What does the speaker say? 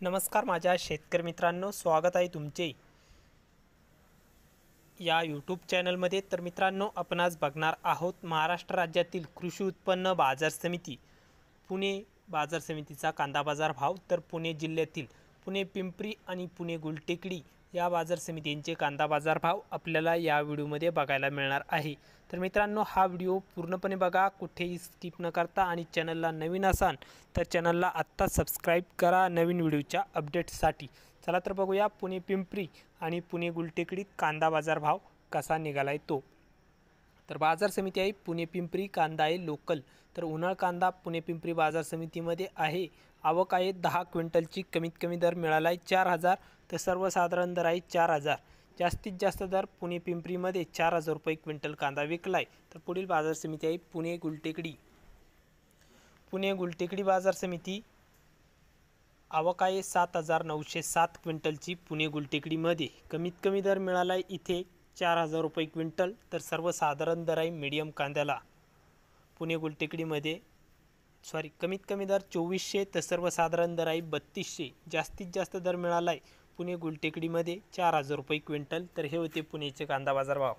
नमस्कार माझ्या शेतकरी मित्रांनो, स्वागत आहे तुमचे या यूट्यूब चॅनलमध्ये। तर मित्रांनो, आपण आज बघणार आहोत महाराष्ट्र राज्यातील कृषी उत्पन्न बाजार समिती पुणे बाजार समितीचा कांदा बाजार भाव। तर पुणे जिल्ह्यातील पुणे पिंपरी आणि पुणे गुलटेकडी या बाजार समितींचे कांदा बाजार भाव आपल्याला या व्हिडिओमध्ये बघायला मिळणार आहे। तर मित्रांनो, हा व्हिडिओ पूर्णपणे बघा, कुठेही स्किप न करता, आणि चॅनलला नवीन असाल तर चॅनलला आत्ता सबस्क्राइब करा नवीन व्हिडिओच्या अपडेट्ससाठी। चला तर बघूया पुणे पिंपरी आणि पुणे गुलटेकडीत कांदा बाजार भाव कसा निघालाय तो। तर बाजार समिती आहे पुणे पिंपरी, कांदा आहे लोकल। तर उन्हाळ कांदा पुणे पिंपरी बाजार समितीमध्ये आहे। आवक आहे 10 क्विंटलची। कमीत कमी दर मिळाला आहे 4000, तर सर्वसाधारण दर आहे 4000। जास्तीत जास्त दर पुणे पिंपरीमध्ये 4000 रुपये क्विंटल कांदा विकलाय। तर पुढील बाजार समिती आहे पुणे गुलटेकडी। पुणे गुलटेकडी बाजार समिती आवक आहे 7907 क्विंटलची पुणे गुलटेकडीमध्ये। कमीत कमी दर मिळाला आहे इथे 4000 रुपये क्विंटल। तर सर्वसाधारण दर आहे मीडियम कांद्याला पुणे गुलटेकडीमध्ये कमीत कमी दर 2400, तर सर्वसाधारण दर आहे 3200। जास्तीत जास्त दर मिळाला आहे पुणे गुलटेकडीमध्ये 4000 रुपये क्विंटल। तर हे होते पुणेचे कांदा बाजार भाव।